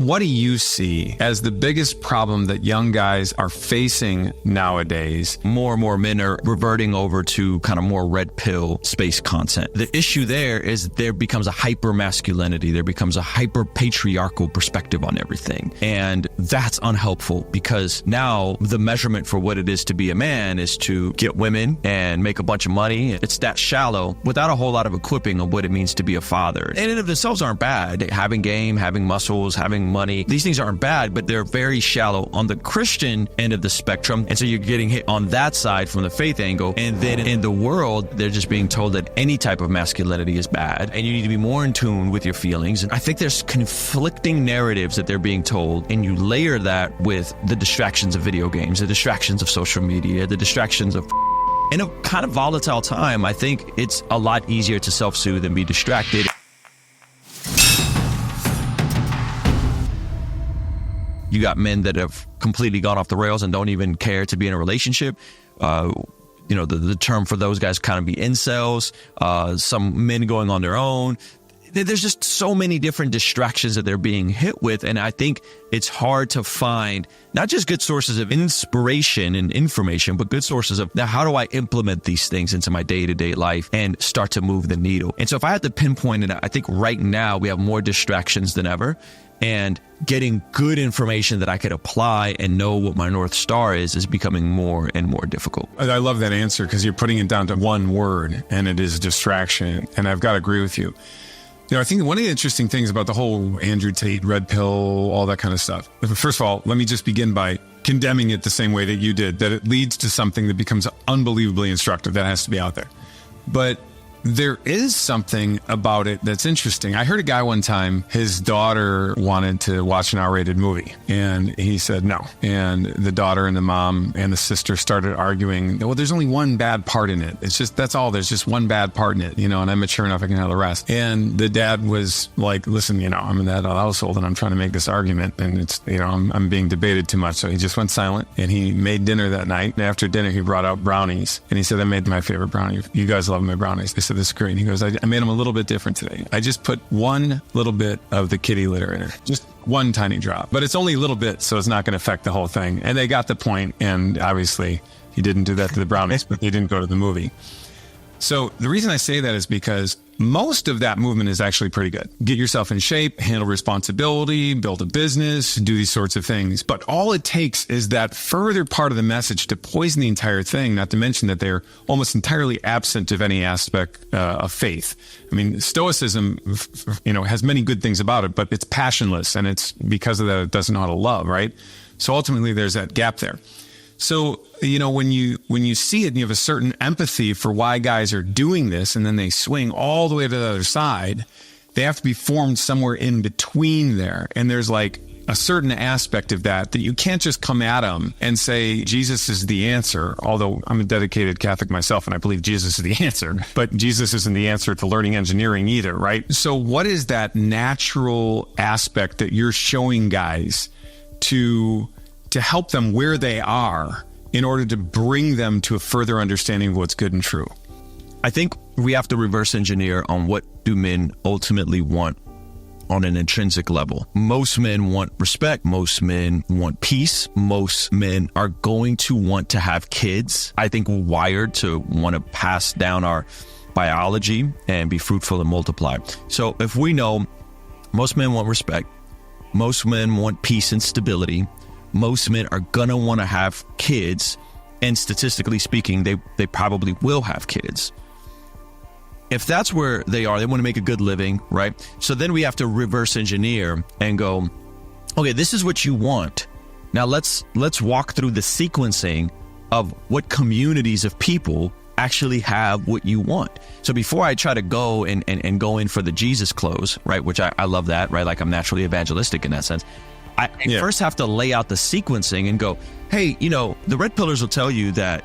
what do you see as the biggest problem that young guys are facing nowadays? More and more men are reverting over to kind of more red pill space content. The issue there is there becomes a hyper masculinity. There becomes a hyper patriarchal perspective on everything. And that's unhelpful because now the measurement for what it is to be a man is to get women and make a bunch of money. It's that shallow without a whole lot of equipping of what it means to be a father. And in and of themselves aren't bad. Having game, having muscles, having money, these things aren't bad, but they're very shallow on the Christian end of the spectrum. And so you're getting hit on that side from the faith angle. And then in the world, they're just being told that any type of masculinity is bad and you need to be more in tune with your feelings. And I think there's conflicting narratives that they're being told. And you layer that with the distractions of video games, the distractions of social media, the distractions of in a kind of volatile time. I think it's a lot easier to self-soothe and be distracted. You got men that have completely gone off the rails and don't even care to be in a relationship. The term for those guys kind of be incels. Some men going on their own. There's just so many different distractions that they're being hit with. And I think it's hard to find not just good sources of inspiration and information, but good sources of now, how do I implement these things into my day-to-day life and start to move the needle? And so if I had to pinpoint it, I think right now we have more distractions than ever. And getting good information that I could apply and know what my North Star is becoming more and more difficult. I love that answer because you're putting it down to one word, and it is distraction. And I've got to agree with you. I think one of the interesting things about the whole Andrew Tate, red pill, all that kind of stuff. First of all, let me just begin by condemning it the same way that you did, that it leads to something that becomes unbelievably instructive that has to be out there. But there is something about it that's interesting. I heard a guy one time, his daughter wanted to watch an R-rated movie, and he said no. And the daughter and the mom and the sister started arguing, well, there's only one bad part in it. It's just, that's all. There's just one bad part in it, and I'm mature enough, I can handle the rest. And the dad was like, listen, I'm in that household and I'm trying to make this argument, and it's, I'm being debated too much. So he just went silent, and he made dinner that night. And after dinner, he brought out brownies, and he said, I made my favorite brownie. You guys love my brownies. They said, this is great. He goes, I made them a little bit different today. I just put one little bit of the kitty litter in it, just one tiny drop, but it's only a little bit, so it's not going to affect the whole thing. And they got the point. And obviously he didn't do that to the brownies, but he didn't go to the movie. So the reason I say that is because most of that movement is actually pretty good. Get yourself in shape, handle responsibility, build a business, do these sorts of things. But all it takes is that further part of the message to poison the entire thing, not to mention that they're almost entirely absent of any aspect of faith. I mean, Stoicism, has many good things about it, but it's passionless, and it's because of that it doesn't know how to love, right? So ultimately there's that gap there. So, when you see it and you have a certain empathy for why guys are doing this, and then they swing all the way to the other side, they have to be formed somewhere in between there. And there's like a certain aspect of that you can't just come at them and say, Jesus is the answer. Although I'm a dedicated Catholic myself and I believe Jesus is the answer, but Jesus isn't the answer to learning engineering either, right? So what is that natural aspect that you're showing guys to help them where they are in order to bring them to a further understanding of what's good and true? I think we have to reverse engineer on what do men ultimately want on an intrinsic level. Most men want respect. Most men want peace. Most men are going to want to have kids. I think we're wired to want to pass down our biology and be fruitful and multiply. So if we know most men want respect, most men want peace and stability, most men are gonna want to have kids, and statistically speaking, they probably will have kids. If that's where they are, they want to make a good living, right? So then we have to reverse engineer and go, okay, this is what you want. Now let's walk through the sequencing of what communities of people actually have what you want. So before I try to go and go in for the Jesus clothes, right, which I love that, right? Like I'm naturally evangelistic in that sense. I first have to lay out the sequencing and go, hey, the red pillars will tell you that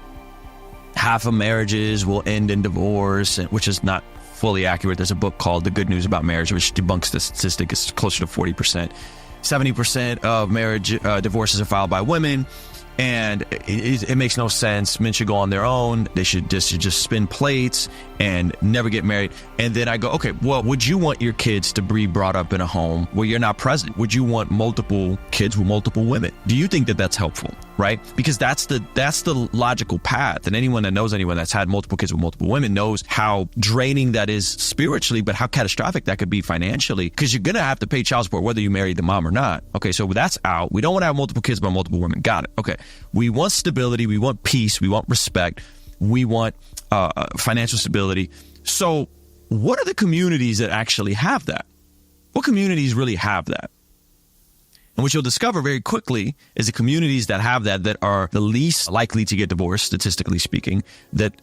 half of marriages will end in divorce, which is not fully accurate. There's a book called The Good News About Marriage, which debunks the statistic. It's closer to 40%. 70% of marriage divorces are filed by women. And it makes no sense. Men should go on their own. They should just spin plates and never get married. And then I go, okay, well, would you want your kids to be brought up in a home where you're not present? Would you want multiple kids with multiple women? Do you think that that's helpful? Right? Because that's the logical path. And anyone that knows anyone that's had multiple kids with multiple women knows how draining that is spiritually, but how catastrophic that could be financially, because you're going to have to pay child support whether you marry the mom or not. Okay, so that's out. We don't want to have multiple kids by multiple women. Got it. Okay. We want stability. We want peace. We want respect. We want financial stability. So what are the communities that actually have that? What communities really have that? And what you'll discover very quickly is the communities that have that are the least likely to get divorced, statistically speaking, that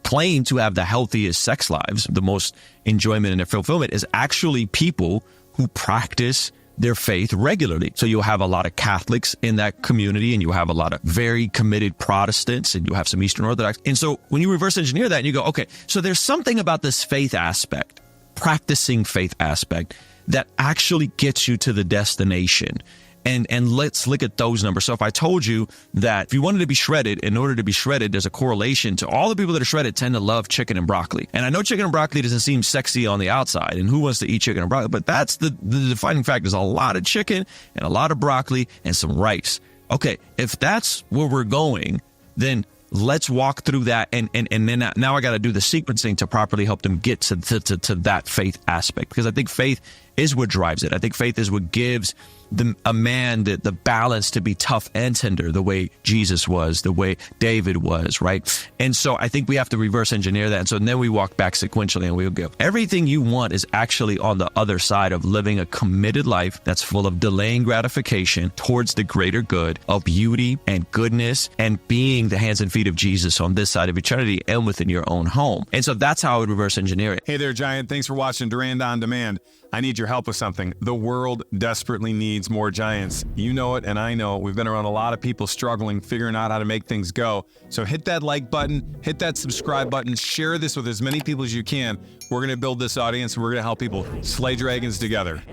claim to have the healthiest sex lives, the most enjoyment and fulfillment, is actually people who practice their faith regularly. So you'll have a lot of Catholics in that community, and you'll have a lot of very committed Protestants, and you'll have some Eastern Orthodox. And so when you reverse engineer that and you go, okay, so there's something about this faith aspect, practicing faith aspect, that actually gets you to the destination. And let's look at those numbers. So if I told you that if you wanted to be shredded, in order to be shredded, there's a correlation to all the people that are shredded tend to love chicken and broccoli. And I know chicken and broccoli doesn't seem sexy on the outside, and who wants to eat chicken and broccoli? But that's the defining fact. There's a lot of chicken and a lot of broccoli and some rice. Okay, if that's where we're going, then let's walk through that. And then now I got to do the sequencing to properly help them get to that faith aspect, because I think faith is what drives it. I think faith is what gives a man the balance to be tough and tender, the way Jesus was, the way David was, right? And so I think we have to reverse engineer that. And so then we walk back sequentially, and we'll go, everything you want is actually on the other side of living a committed life that's full of delaying gratification towards the greater good of beauty and goodness and being the hands and feet of Jesus on this side of eternity and within your own home. And so that's how I would reverse engineer it. Hey there, Giant. Thanks for watching Durand On Demand. I need your help with something. The world desperately needs more giants. You know it, and I know it. We've been around a lot of people struggling, figuring out how to make things go. So hit that like button, hit that subscribe button, share this with as many people as you can. We're going to build this audience, and we're going to help people slay dragons together.